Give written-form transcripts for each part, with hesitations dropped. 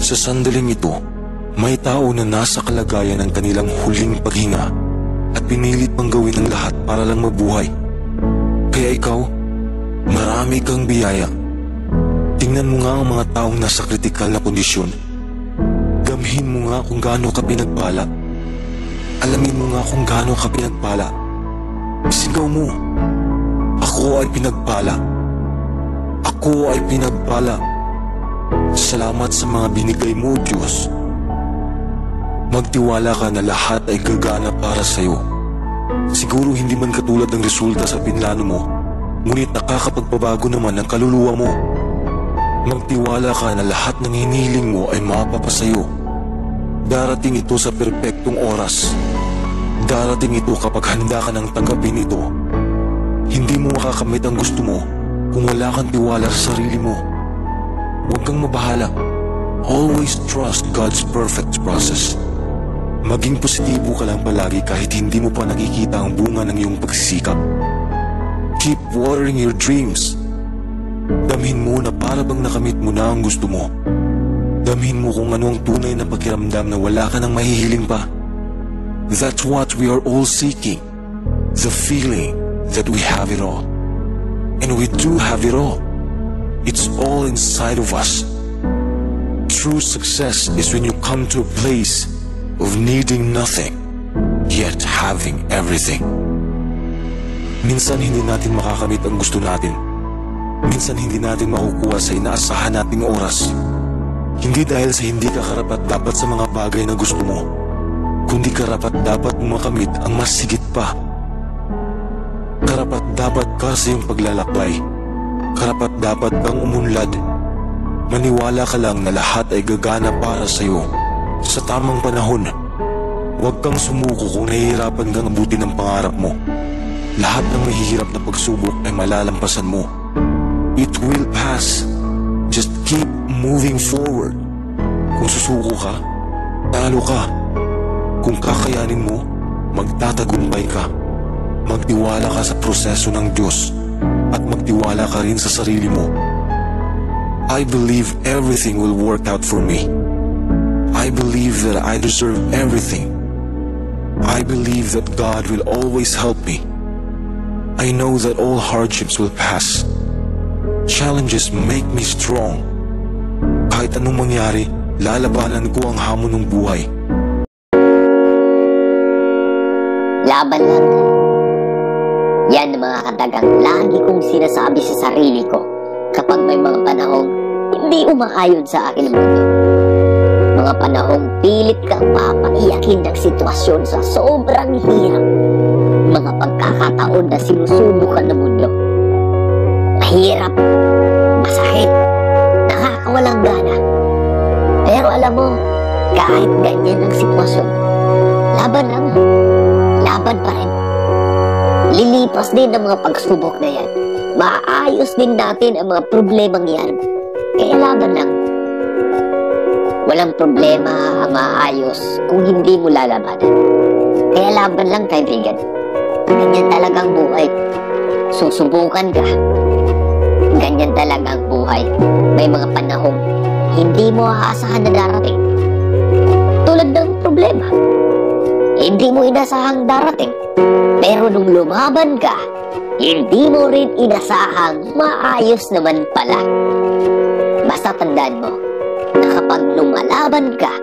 Sa sandaling ito, may tao na nasa kalagayan ng kanilang huling paghinga at pinilit pang gawin ang lahat para lang mabuhay. Kaya ikaw, marami kang biyaya. Tingnan mo nga ang mga taong nasa kritikal na kondisyon. Damhin mo nga kung gaano ka pinagpala. Alamin mo nga kung gaano ka pinagpala. Sigaw mo, ako ay pinagpala. Ako ay pinagpala. Salamat sa mga binigay mo, Diyos. Magtiwala ka na lahat ay gagana para sa'yo. Siguro hindi man katulad ng resulta sa pinlano mo, ngunit nakakapagpabago naman ang kaluluwa mo. Magtiwala ka na lahat ng hinihiling mo ay mapapasayo. Darating ito sa perpektong oras. Darating ito kapag handa ka ng tanggapin ito. Hindi mo makakamit ang gusto mo kung wala kang tiwala sa sarili mo. Huwag kang mabahala. Always trust God's perfect process. Maging positibo ka lang palagi kahit hindi mo pa nakikita ang bunga ng iyong pagsisikap. Keep watering your dreams. Damhin mo na para bang nakamit mo na ang gusto mo. Damhin mo kung ano ang tunay na pakiramdam na wala ka nang mahihiling pa. That's what we are all seeking. The feeling that we have it all. And we do have it all. It's all inside of us. True success is when you come to a place of needing nothing, yet having everything. Minsan hindi natin makakamit ang gusto natin. Minsan hindi natin makukuha sa inaasahan nating oras. Hindi dahil sa hindi ka karapat-dapat sa mga bagay na gusto mo, kundi karapat-dapat mo makamit ang mas higit pa. Karapat-dapat ka sa iyong paglalakbay. Karapat-dapat kang umunlad. Maniwala ka lang na lahat ay gagana para sa iyo. Sa tamang panahon, huwag kang sumuko kung nahihirapan kang abutin ang pangarap mo. Lahat ng mahihirap na pagsubok ay malalampasan mo. It will pass. Just keep moving forward. Kung susuko ka, talo ka. Kung kakayanin mo, magtatagumpay ka. Magtiwala ka sa proseso ng Diyos at magtiwala ka rin sa sarili mo. I believe everything will work out for me. I believe that I deserve everything. I believe that God will always help me. I know that all hardships will pass. Challenges make me strong. Kahit anong mangyari, lalabanan ko ang hamon ng buhay. Laban lang. Yan ang mga katagang lagi kong sinasabi sa sarili ko kapag may mga panahong hindi umaayon sa akin ang mundo. Mga panahong pilit kang papaiyakin ng sitwasyon sa sobrang hirap. Mga pagkakataon na sinusubukan ng mundo. Mahirap, masakit, nakakawalang gana. Pero alam mo, kahit ganyan ang sitwasyon, laban lang, laban pa rin. Lilipas din ang mga pagsubok na yan. Maayos din natin ang mga problemang yan. Kaya laban lang. Walang problema ang maayos kung hindi mo lalabanan. Kaya laban lang, kaibigan. Ganyan talagang buhay. Susubukan ka. Ganyan talagang buhay. May mga panahong hindi mo aasahan na darating. Tulad ng problema. Hindi mo inasahang darating. Pero nung lumaban ka, hindi mo rin inasahang maayos naman pala. Basta tandaan mo na kapag lumalaban ka,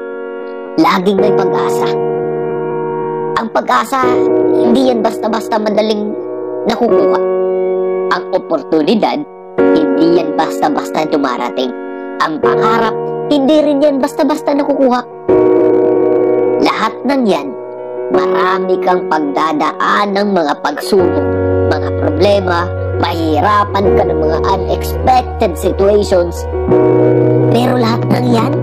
laging may pag-asa. Ang pag-asa, hindi yan basta-basta madaling nakukuha. Ang oportunidad, hindi yan basta-basta dumarating. Ang pangarap, hindi rin yan basta-basta nakukuha. Lahat ng yan, marami kang pagdadaan ng mga pagsubok, mga problema, mahirapan ka ng mga unexpected situations. Pero lahat ng yan,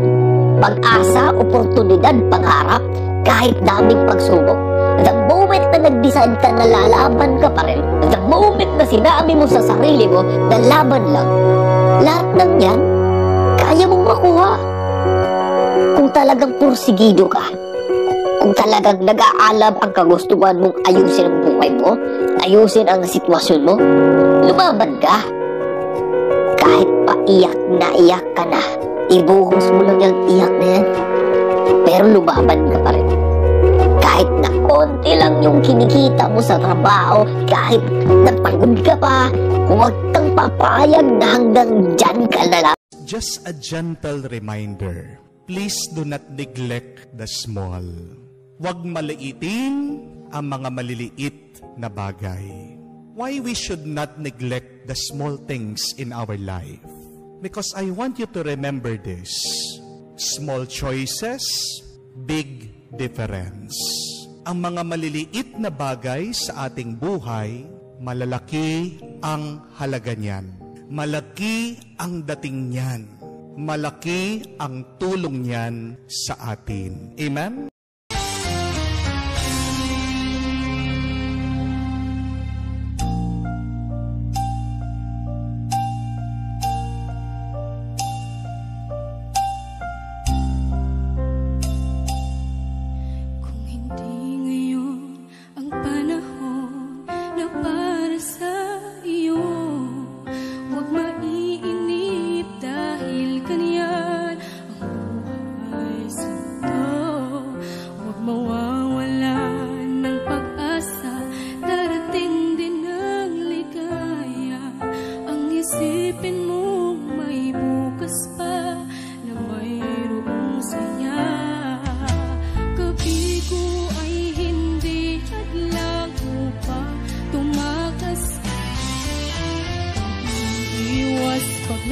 pag-asa, oportunidad, pangarap, kahit daming pagsubok. The moment na nag-decide ka na lalaban ka pa rin, the moment na sinabi mo sa sarili mo na laban lang, lahat ng yan, kaya mong makuha. Kung talagang pursigido ka, kung talagang nag-aalab ang kagustuhan mong ayusin ang buhay mo, ayusin ang sitwasyon mo, lumaban ka. Kahit paiyak na iyak ka na, ibuhos mo lang yung iyak na yan. Pero lumaban ka pa rin. Kahit na konti lang yung kinikita mo sa trabaho, kahit napagod ka pa, huwag kang papayag na hanggang dyan ka na lang. Just a gentle reminder, please do not neglect the small. Huwag maliitin ang mga maliliit na bagay. Why we should not neglect the small things in our life? Because I want you to remember this. Small choices, big difference. Ang mga maliliit na bagay sa ating buhay, malalaki ang halaga niyan. Malaki ang dating niyan. Malaki ang tulong niyan sa atin. Amen?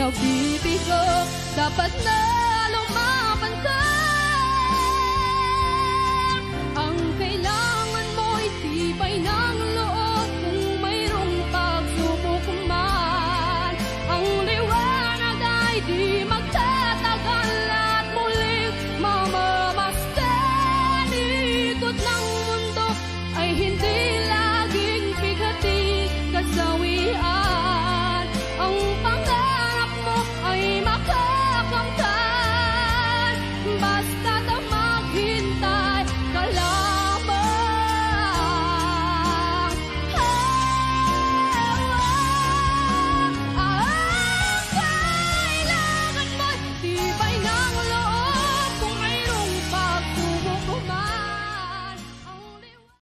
Nabibigo, dapat na